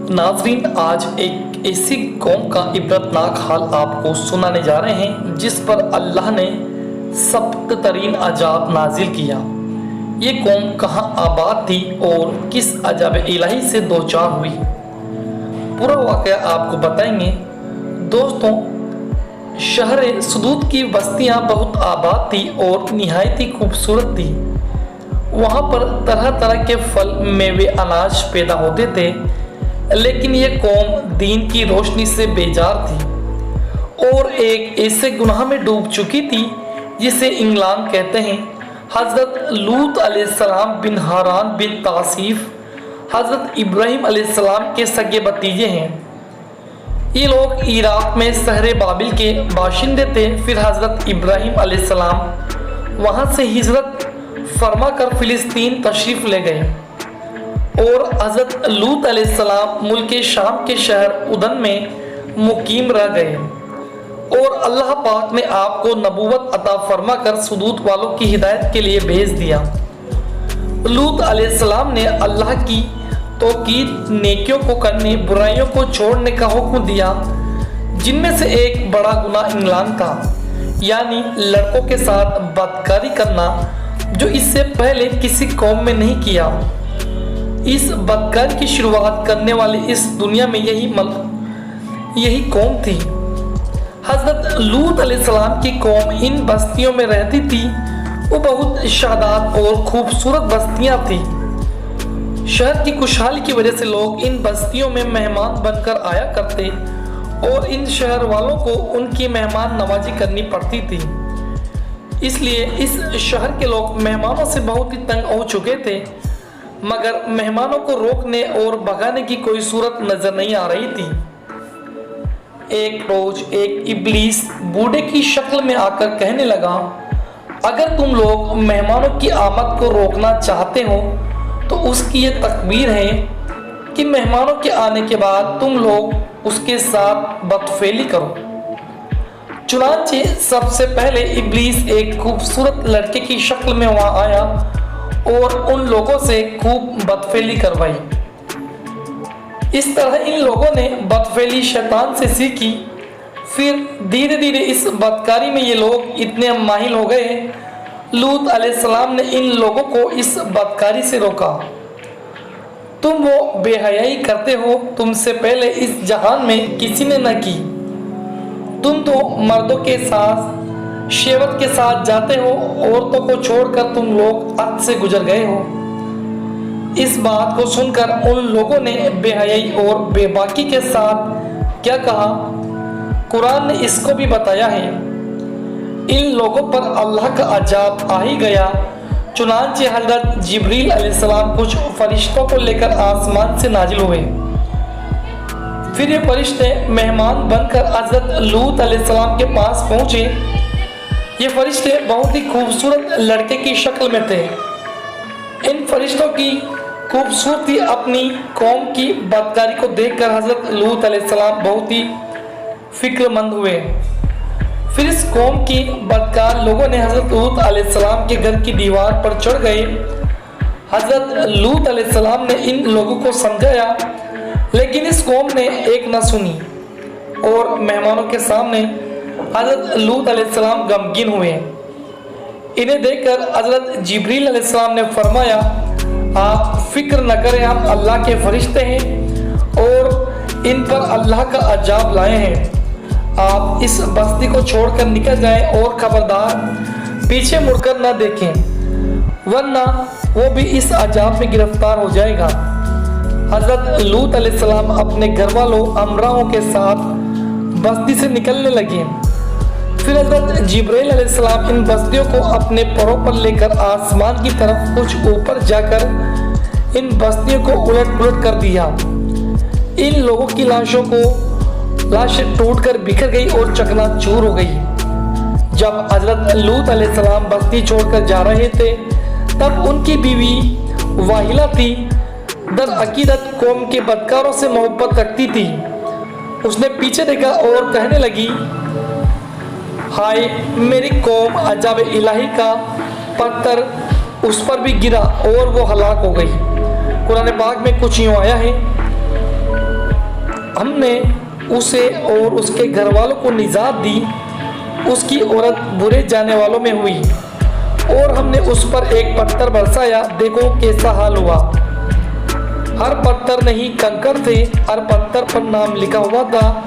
ناظرین، آج ایک ایسی قوم کا عبرتناک حال آپ کو سنانے جا رہے ہیں جس پر اللہ نے سخت ترین عذاب نازل کیا۔ یہ قوم کہاں آباد تھی اور کس عذاب الہی سے دوچار ہوئی، پورا واقعہ آپ کو بتائیں گے۔ دوستوں، شہر سدود کی بستیاں بہت آباد تھی اور نہایت ہی خوبصورت تھی۔ وہاں پر طرح طرح کے پھل، میوے، اناج پیدا ہوتے تھے، لیکن یہ قوم دین کی روشنی سے بیزار تھی اور ایک ایسے گناہ میں ڈوب چکی تھی جسے انگلان کہتے ہیں۔ حضرت لوط علیہ السلام بن حاران بن تاصیف حضرت ابراہیم علیہ السلام کے سگے بھتیجے ہیں۔ یہ لوگ عراق میں شہر بابل کے باشندے تھے۔ پھر حضرت ابراہیم علیہ السلام وہاں سے ہجرت فرما کر فلسطین تشریف لے گئے اور حضرت لوط علیہ السلام ملک شام کے شہر عدن میں مقیم رہ گئے اور اللہ پاک نے آپ کو نبوت عطا فرما کر سدود والوں کی ہدایت کے لیے بھیج دیا۔ لوط علیہ السلام نے اللہ کی توقید نیکیوں کو کرنے، برائیوں کو چھوڑنے کا حکم دیا، جن میں سے ایک بڑا گناہ انگلان تھا، یعنی لڑکوں کے ساتھ بدکاری کرنا، جو اس سے پہلے کسی قوم میں نہیں کیا۔ اس بدکاری کی شروعات کرنے والی اس دنیا میں یہی قوم تھی۔ حضرت لوط علیہ السلام کی قوم ان بستیوں میں رہتی تھی۔ وہ بہت شاداب اور خوبصورت بستیاں تھیں۔ شہر کی خوشحالی کی وجہ سے لوگ ان بستیوں میں مہمان بن کر آیا کرتے اور ان شہر والوں کو ان کی مہمان نوازی کرنی پڑتی تھی۔ اس لیے اس شہر کے لوگ مہمانوں سے بہت ہی تنگ ہو چکے تھے، مگر مہمانوں کو روکنے اور بھگانے کی کوئی صورت نظر نہیں آ رہی تھی۔ ایک روز ایک ابلیس بوڑھے کی شکل میں آ کر کہنے لگا، اگر تم لوگ مہمانوں کی آمد کو روکنا چاہتے ہو تو اس کی یہ تکبیر ہے کہ مہمانوں کے آنے کے بعد تم لوگ اس کے ساتھ بدفعلی کرو۔ چنانچہ سب سے پہلے ابلیس ایک خوبصورت لڑکے کی شکل میں وہاں آیا اور ان لوگوں سے خوب بدفعلی کروائی۔ اس طرح ان لوگوں نے بدفعلی شیطان سے سیکھی۔ پھر دھیرے دھیرے اس بدکاری میں یہ لوگ اتنے ماہر ہو گئے۔ لوط علیہ السلام نے ان لوگوں کو اس بدکاری سے روکا۔ تم وہ بے حیائی کرتے ہو تم سے پہلے اس جہان میں کسی نے نہ کی۔ تم تو مردوں کے ساتھ شہوت کے ساتھ جاتے ہو، عورتوں کو چھوڑ کر تم لوگ حد سے گزر گئے ہو۔ اس بات کو سن کر ان لوگوں نے بے حیائی اور بے باکی کے ساتھ کیا کہا، قرآن نے اس کو بھی بتایا ہے۔ ان لوگوں پر اللہ کا عذاب آ ہی گیا۔ چنانچہ حضرت جبریل علیہ السلام کچھ فرشتوں کو لے کر آسمان سے نازل ہوئے۔ پھر یہ فرشتے مہمان بن کر حضرت لوط علیہ السلام کے پاس پہنچے۔ یہ فرشتے بہت ہی خوبصورت لڑکے کی شکل میں تھے۔ ان فرشتوں کی خوبصورتی اپنی قوم کی بدکاری کو دیکھ کر حضرت لوط علیہ السلام بہت ہی فکر مند ہوئے۔ پھر اس قوم کی بدکار لوگوں نے حضرت لوط علیہ السلام کے گھر کی دیوار پر چڑھ گئے۔ حضرت لوط علیہ السلام نے ان لوگوں کو سمجھایا، لیکن اس قوم نے ایک نہ سنی اور مہمانوں کے سامنے حضرت لوط علیہ السلام غمگین ہوئے۔ انہیں دیکھ کر حضرت جبریل علیہ السلام نے فرمایا، آپ فکر نہ کریں، ہم اللہ کے فرشتے ہیں اور ان پر اللہ کا عذاب لائے ہیں۔ آپ اس بستی کو چھوڑ کر نکل جائیں اور خبردار پیچھے مڑ کر نہ دیکھیں، ورنہ وہ بھی اس عذاب میں گرفتار ہو جائے گا۔ حضرت لوط علیہ السلام اپنے گھر والوں ہمراہوں کے ساتھ بستی سے نکلنے لگے۔ پھر حضرت جبریل علیہ السلام ان بستیوں کو اپنے پروں پر لے کر آسمان کی طرف کچھ اوپر جا کر ان بستیوں کو الٹ پلٹ کر دیا۔ ان لوگوں کی لاشیں ٹوٹ کر بکھر گئی اور چکنا چور ہو گئی۔ جب حضرت لوط علیہ السلام بستی چھوڑ کر جا رہے تھے تب ان کی بیوی واہلہ تھی، در عقیدت قوم کے بدکاروں سے محبت رکھتی تھی۔ اس نے پیچھے دیکھا اور کہنے لگی، ہائے میری قوم، عذاب الہی کا پتھر اس پر بھی گرا اور وہ ہلاک ہو گئی۔ قرآن پاک میں کچھ یوں آیا ہے، ہم نے اسے اور اس کے گھر والوں کو نجات دی۔ اس کی عورت برے جانے والوں میں ہوئی اور ہم نے اس پر ایک پتھر برسایا، دیکھو کیسا حال ہوا۔ ہر پتھر نہیں کنکر تھے، ہر پتھر پر نام لکھا ہوا تھا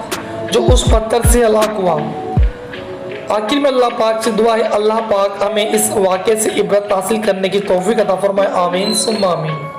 جو اس پتھر سے ہلاک ہوا۔ آخر میں اللہ پاک سے دعا ہے اللہ پاک ہمیں اس واقعے سے عبرت حاصل کرنے کی توفیق عطا فرمائے، آمین ثم آمین۔